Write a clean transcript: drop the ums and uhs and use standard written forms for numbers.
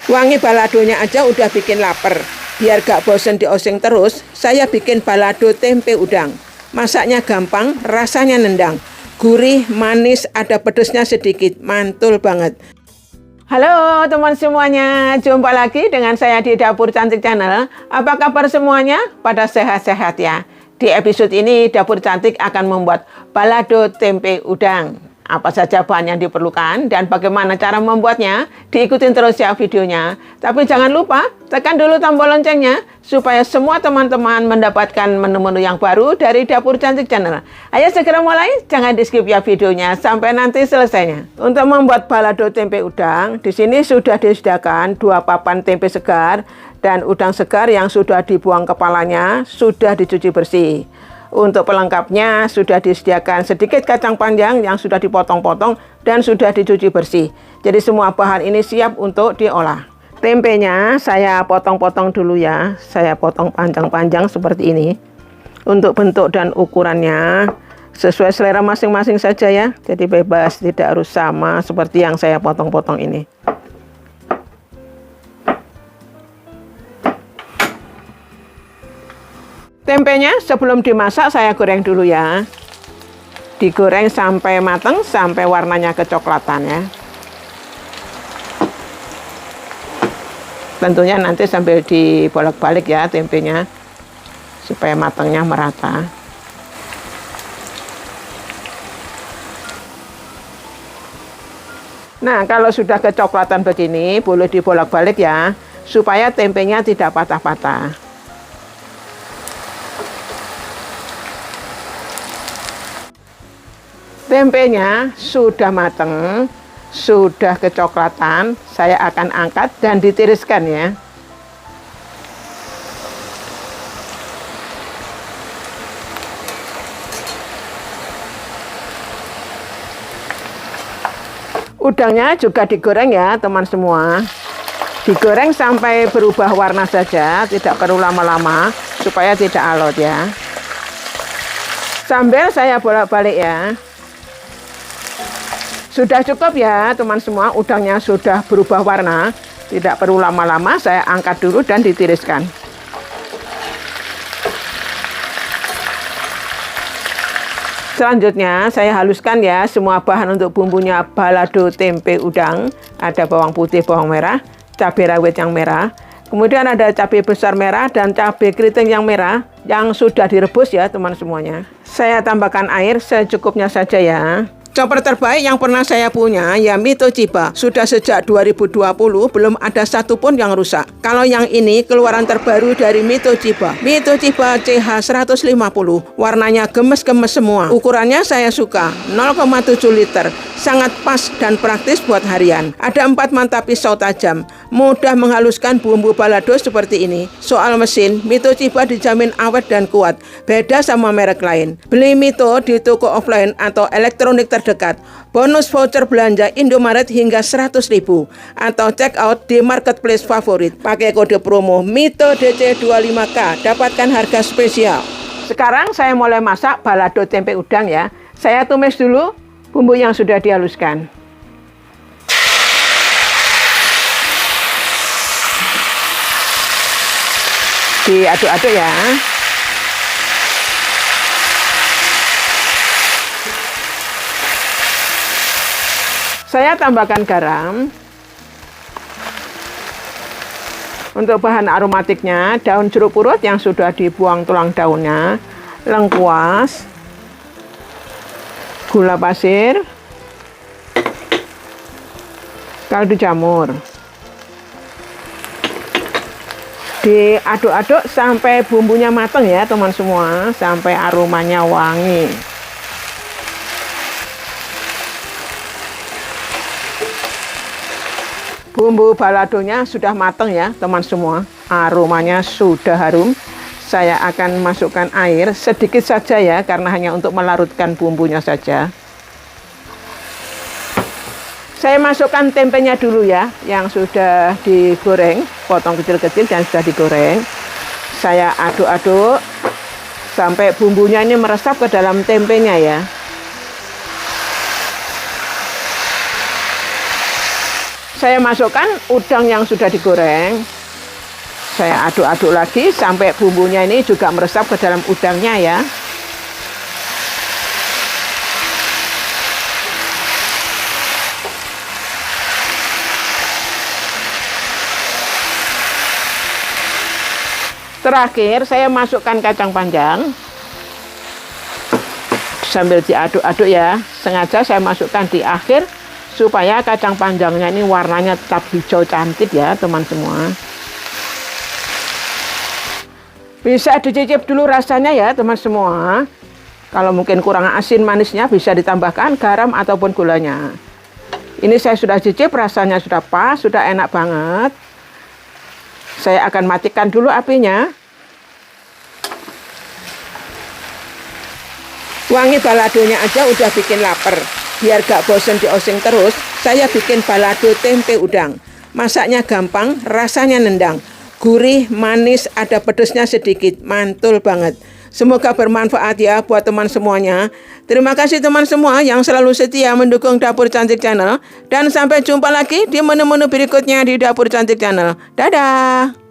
Wangi baladonya aja udah bikin lapar. Biar gak bosen dioseng terus, saya bikin balado tempe udang. Masaknya gampang, rasanya nendang. Gurih, manis, ada pedesnya sedikit, mantul banget. Halo teman semuanya, jumpa lagi dengan saya di Dapur Cantik Channel. Apa kabar semuanya? Pada sehat-sehat ya. Di episode ini Dapur Cantik akan membuat balado tempe udang. Apa saja bahan yang diperlukan dan bagaimana cara membuatnya, diikutin terus ya videonya. Tapi jangan lupa tekan dulu tombol loncengnya supaya semua teman-teman mendapatkan menu-menu yang baru dari Dapur Cantik Channel. Ayo segera mulai, jangan di skip ya videonya sampai nanti selesainya. Untuk membuat balado tempe udang, di sini sudah disediakan 2 papan tempe segar dan udang segar yang sudah dibuang kepalanya, sudah dicuci bersih. Untuk pelengkapnya sudah disediakan sedikit kacang panjang yang sudah dipotong-potong dan sudah dicuci bersih. Jadi semua bahan ini siap untuk diolah. Tempenya saya potong-potong dulu ya. Saya potong panjang-panjang seperti ini. Untuk bentuk dan ukurannya sesuai selera masing-masing saja ya. Jadi bebas, tidak harus sama seperti yang saya potong-potong ini. Tempenya sebelum dimasak saya goreng dulu ya. Digoreng sampai matang, sampai warnanya kecoklatan ya. Tentunya nanti sambil dibolak-balik ya tempenya, supaya matangnya merata. Nah, kalau sudah kecoklatan begini, boleh dibolak-balik ya, supaya tempenya tidak patah-patah. Tempenya sudah matang, sudah kecoklatan, saya akan angkat dan ditiriskan ya. Udangnya juga digoreng ya teman semua. Digoreng sampai berubah warna saja, tidak perlu lama-lama supaya tidak alot ya. Sambil saya bolak-balik ya. Sudah cukup ya teman semua, udangnya sudah berubah warna. Tidak perlu lama-lama, saya angkat dulu dan ditiriskan. Selanjutnya saya haluskan ya semua bahan untuk bumbunya balado tempe udang. Ada bawang putih, bawang merah, cabai rawit yang merah. Kemudian ada cabai besar merah dan cabai keriting yang merah yang sudah direbus ya teman semuanya. Saya tambahkan air secukupnya saja ya. Chopper terbaik yang pernah saya punya ya Mito Chiba. Sudah sejak 2020 belum ada satupun yang rusak. Kalau yang ini keluaran terbaru dari Mito Chiba. Mito Chiba CH150. Warnanya gemes-gemes semua. Ukurannya saya suka, 0,7 liter. Sangat pas dan praktis buat harian. Ada 4 mata pisau tajam. Mudah menghaluskan bumbu balado seperti ini. Soal mesin, Mito Chiba dijamin awet dan kuat. Beda sama merek lain. Beli Mito di toko offline atau elektronik terdekat. Bonus voucher belanja Indomaret hingga 100.000 atau check out di marketplace favorit. Pakai kode promo Mito DC25K dapatkan harga spesial. Sekarang saya mulai masak balado tempe udang ya. Saya tumis dulu bumbu yang sudah dihaluskan. Diaduk-aduk ya. Saya tambahkan garam. Untuk bahan aromatiknya, daun jeruk purut yang sudah dibuang tulang daunnya, lengkuas, gula pasir, kaldu jamur. Diaduk-aduk sampai bumbunya matang ya teman semua, sampai aromanya wangi. Bumbu baladonya sudah matang ya teman semua, aromanya sudah harum. Saya akan masukkan air sedikit saja ya, karena hanya untuk melarutkan bumbunya saja. Saya masukkan tempenya dulu ya, yang sudah digoreng, potong kecil-kecil dan sudah digoreng. Saya aduk-aduk sampai bumbunya ini meresap ke dalam tempenya ya. Saya masukkan udang yang sudah digoreng. Saya aduk-aduk lagi sampai bumbunya ini juga meresap ke dalam udangnya ya. Terakhir saya masukkan kacang panjang. Sambil diaduk-aduk ya. Sengaja saya masukkan di akhir supaya kacang panjangnya ini warnanya tetap hijau cantik ya teman semua. Bisa dicicip dulu rasanya ya teman semua. Kalau mungkin kurang asin manisnya bisa ditambahkan garam ataupun gulanya. Ini saya sudah cicip, rasanya sudah pas, sudah enak banget. Saya akan matikan dulu apinya. Wangi baladonya aja udah bikin lapar. Biar gak bosen dioseng terus, saya bikin balado tempe udang. Masaknya gampang, rasanya nendang. Gurih, manis, ada pedesnya sedikit, mantul banget. Semoga bermanfaat ya buat teman semuanya. Terima kasih teman semua yang selalu setia mendukung Dapur Cantik Channel. Dan sampai jumpa lagi di menu-menu berikutnya di Dapur Cantik Channel. Dadah!